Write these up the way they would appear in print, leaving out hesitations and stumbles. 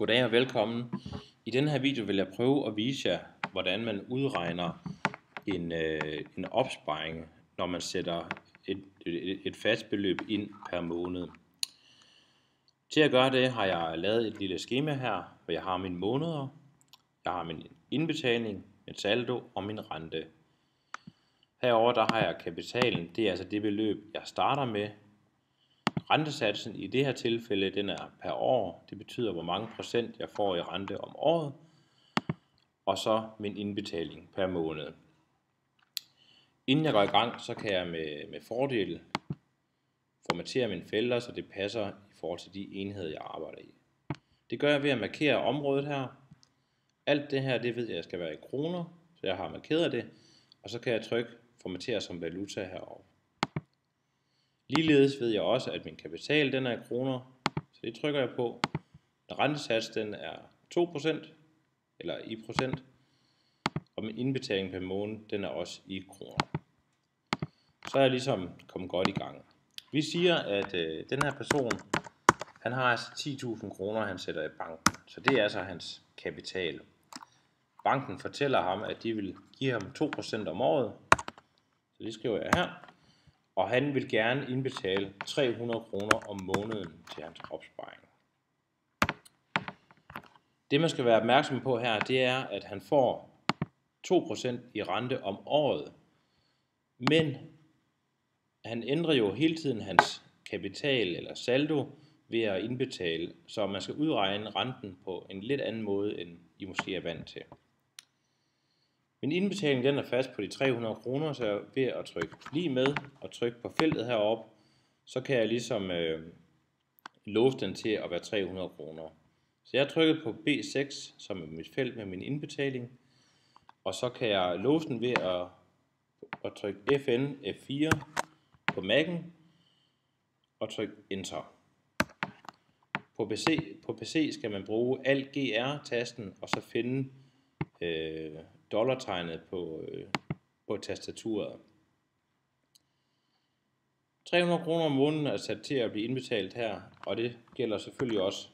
Goddag og velkommen. I denne her video vil jeg prøve at vise jer, hvordan man udregner en opsparing, når man sætter et fast beløb ind per måned. Til at gøre det har jeg lavet et lille skema her, hvor jeg har mine måneder, jeg har min indbetaling, min saldo og min rente. Herover der har jeg kapitalen, det er altså det beløb, jeg starter med. Rentesatsen i det her tilfælde, den er per år. Det betyder, hvor mange procent jeg får i rente om året. Og så min indbetaling per måned. Inden jeg går i gang, så kan jeg med fordel formatere mine felter, så det passer i forhold til de enheder, jeg arbejder i. Det gør jeg ved at markere området her. Alt det her, det ved jeg skal være i kroner, så jeg har markeret det. Og så kan jeg trykke formatere som valuta herover. Ligeledes ved jeg også, at min kapital den er i kroner, så det trykker jeg på. Rentesats den er 2%, eller i procent, og min indbetaling per måned den er også i kroner. Så er jeg ligesom kommet godt i gang. Vi siger, at den her person, han har altså 10.000 kroner, han sætter i banken, så det er altså hans kapital. Banken fortæller ham, at de vil give ham 2% om året, så det skriver jeg her. Og han vil gerne indbetale 300 kroner om måneden til hans opsparing. Det man skal være opmærksom på her, det er, at han får 2% i rente om året. Men han ændrer jo hele tiden hans kapital eller saldo ved at indbetale, så man skal udregne renten på en lidt anden måde, end I måske er vant til. Min indbetaling den er fast på de 300 kroner, så ved at trykke lige med og trykke på feltet heroppe, så kan jeg ligesom låse den til at være 300 kroner. Så jeg har trykket på B6, som er mit felt med min indbetaling, og så kan jeg låse den ved at trykke FN F4 på Mac'en og trykke Enter. På PC skal man bruge Alt GR-tasten og så finde dollartegnet på tastaturet. 300 kroner om måneden er sat til at blive indbetalt her, og det gælder selvfølgelig også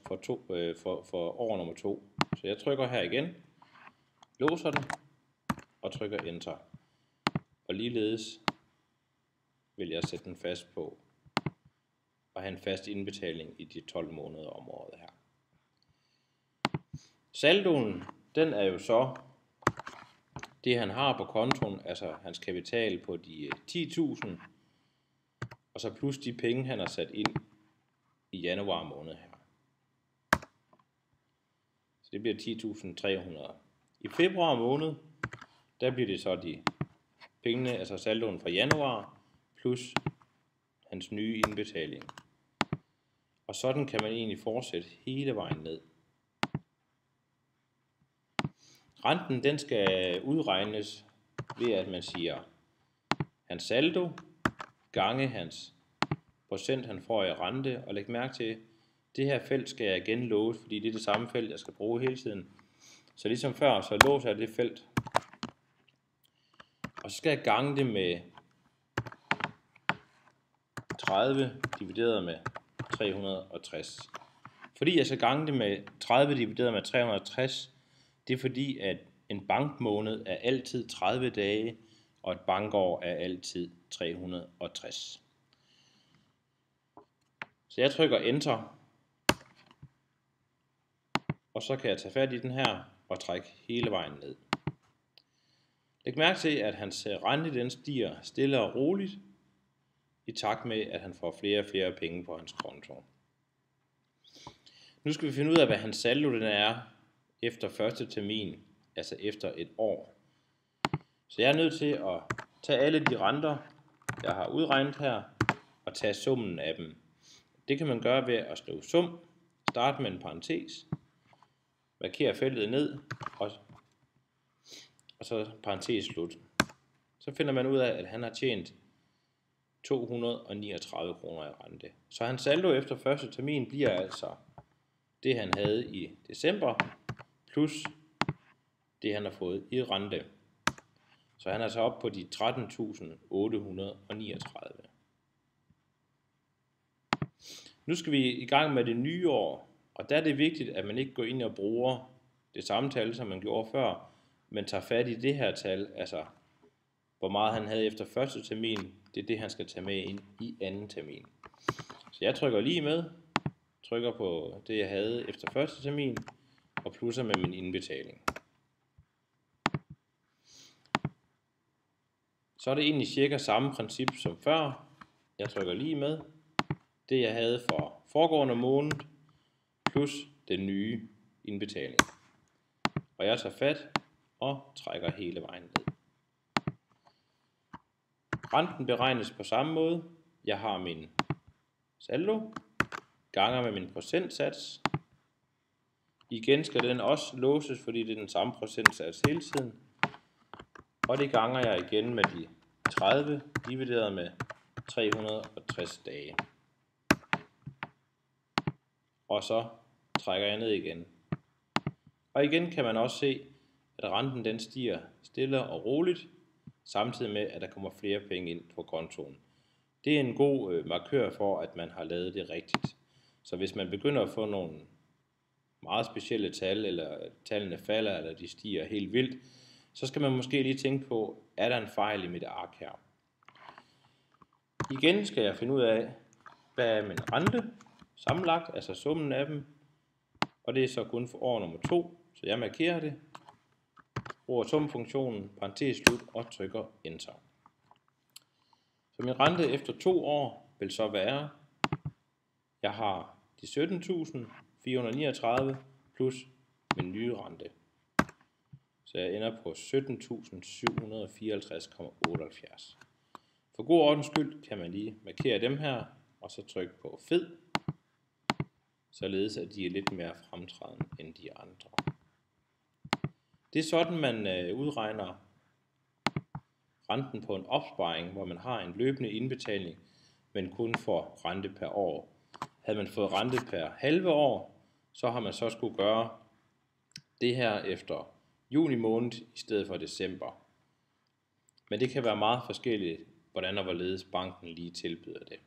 for år nummer 2. Så jeg trykker her igen, låser den og trykker Enter. Og ligeledes vil jeg sætte den fast på og have en fast indbetaling i de 12 måneder om året her. Saldoen, den er jo så det han har på kontoen, altså hans kapital på de 10.000, og så plus de penge han har sat ind i januar måned her. Så det bliver 10.300. I februar måned, der bliver det så de pengene, altså saldoen fra januar, plus hans nye indbetaling. Og sådan kan man egentlig fortsætte hele vejen ned. Renten den skal udregnes ved at man siger hans saldo gange hans procent han får i rente, og læg mærke til det her felt skal jeg igen låse, fordi det er det samme felt jeg skal bruge hele tiden. Så ligesom før, så låser jeg det felt, og så skal jeg gange det med 30 divideret med 360. Fordi jeg skal gange det med 30 divideret med 360, det er fordi, at en bankmåned er altid 30 dage, og et bankår er altid 360. Så jeg trykker Enter, og så kan jeg tage fat i den her og trække hele vejen ned. Læg mærke til, at hans rente den stiger stille og roligt, i takt med, at han får flere og flere penge på hans konto. Nu skal vi finde ud af, hvad hans saldo den er efter første termin, altså efter et år. Så jeg er nødt til at tage alle de renter, jeg har udregnet her, og tage summen af dem. Det kan man gøre ved at slå sum, starte med en parentes, markere feltet ned, og så parentes slut. Så finder man ud af, at han har tjent 239 kroner i rente. Så hans saldo efter første termin bliver altså det han havde i december, plus det han har fået i rente. Så han er så oppe på de 13.839. Nu skal vi i gang med det nye år, Og der er det vigtigt, at man ikke går ind og bruger det samme tal, som man gjorde før, men tager fat i det her tal, altså hvor meget han havde efter første termin, det er det, han skal tage med ind i anden termin. Så jeg trykker lige med, trykker på det, jeg havde efter første termin, og plusser med min indbetaling. Så er det egentlig cirka samme princip som før. Jeg trykker lige med det, jeg havde for foregående måned, plus den nye indbetaling. Og jeg tager fat og trækker hele vejen ned. Renten beregnes på samme måde. Jeg har min saldo, ganger med min procentsats. Igen skal den også låses, fordi det er den samme procentsats hele tiden. Og det ganger jeg igen med de 30 divideret med 360 dage. Og så trækker jeg ned igen. Og igen kan man også se, at renten den stiger stille og roligt, samtidig med, at der kommer flere penge ind på kontoen. Det er en god markør for, at man har lavet det rigtigt. Så hvis man begynder at få nogle meget specielle tal, eller tallene falder, eller de stiger helt vildt, så skal man måske lige tænke på, er der en fejl i mit ark her? Igen skal jeg finde ud af, hvad er min rente sammenlagt, altså summen af dem, og det er så kun for år nummer 2, så jeg markerer det, bruger sumfunktionen, parentes slut og trykker enter. Så min rente efter 2 år vil så være, jeg har de 17.439 plus min nye rente. Så jeg ender på 17.754,78. For god ordens skyld kan man lige markere dem her, og så trykke på fed, således at de er lidt mere fremtrædende end de andre. Det er sådan, man udregner renten på en opsparing, hvor man har en løbende indbetaling, men kun får rente per år. Havde man fået rente per halve år, så har man så skulle gøre det her efter juni måned i stedet for december. Men det kan være meget forskelligt, hvordan og hvorledes banken lige tilbyder det.